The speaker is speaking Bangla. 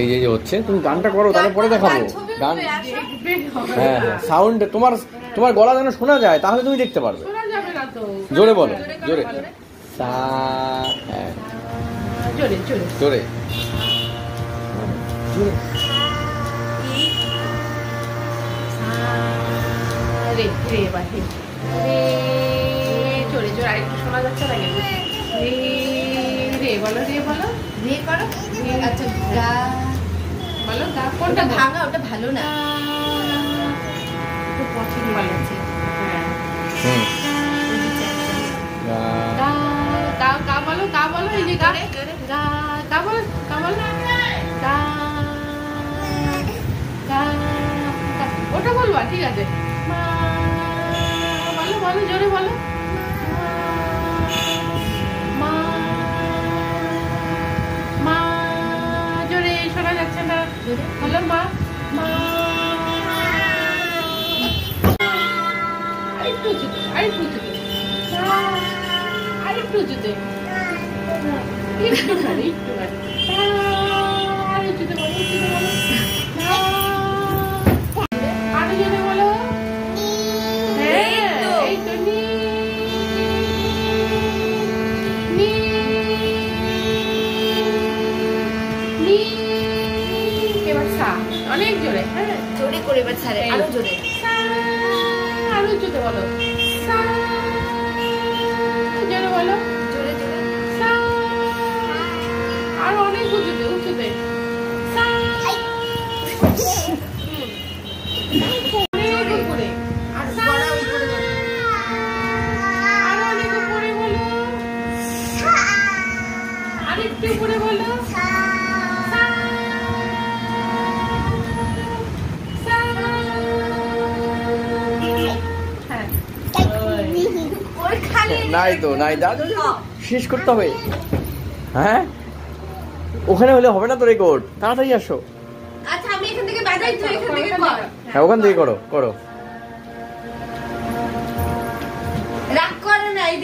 এই যে হচ্ছে, তুমি গানটা করো, তাহলে পরে দেখাবো গান। হ্যাঁ সাউন্ড তোমার গলা যেন শোনা যায়, তাহলে তুমি দেখতে পারবে। জোরে বলো, জোরে সা, হ্যাঁ জোরে জোরে জোরে জোরে। রে রে বাহি রে, জোরে জোরে, আরেকটু শোনা যাচ্ছে না কিন্তু। রে রে বলো, রে বলো, রে করো। আচ্ছা গা বলো, গা কোনটা ভাঙা, ওটা ভালো না, একটু পছন্দ ভালো আছে। হ্যাঁ হুম, গা গা গা বলো, গা বলো, এই যে গা গা গা বলো, গা বলো, গা গা, ওটা বলবা, ঠিক আছে। বলো বলো, জোরে বলো, মা মা, জোরে শোনা যাচ্ছে না, বলো মা মা। আরেকটু উঁচুতে, আরেকটু উঁচুতে, আরেকটু উঁচুতে, একটুখানি একটুখানি, আর উঁচুতে বলো, উঁচুতে বলো, আরো জোরে বলো। অনেক জোরে, হ্যাঁ জোরে করে, এবার ছাড়ে, আরো জোরে, আরো জোরে বলো, জোরে বলো, জোরে জোরে, আরো অনেক উঁচুতে, উঁচুতে, আরো অনেক উপরে বলো, আরেকটু উপরে বলো, নাই তো নাই, দাদা শেষ করতে হবে। হ্যাঁ ওখানে হলে হবে না তো রেকর্ড, তাড়াতাড়ি আসো। আচ্ছা আমি এখান থেকে বাজাই, তো এখান থেকে কর। হ্যাঁ ওখান থেকে করো, করো। রাগ করো না, এই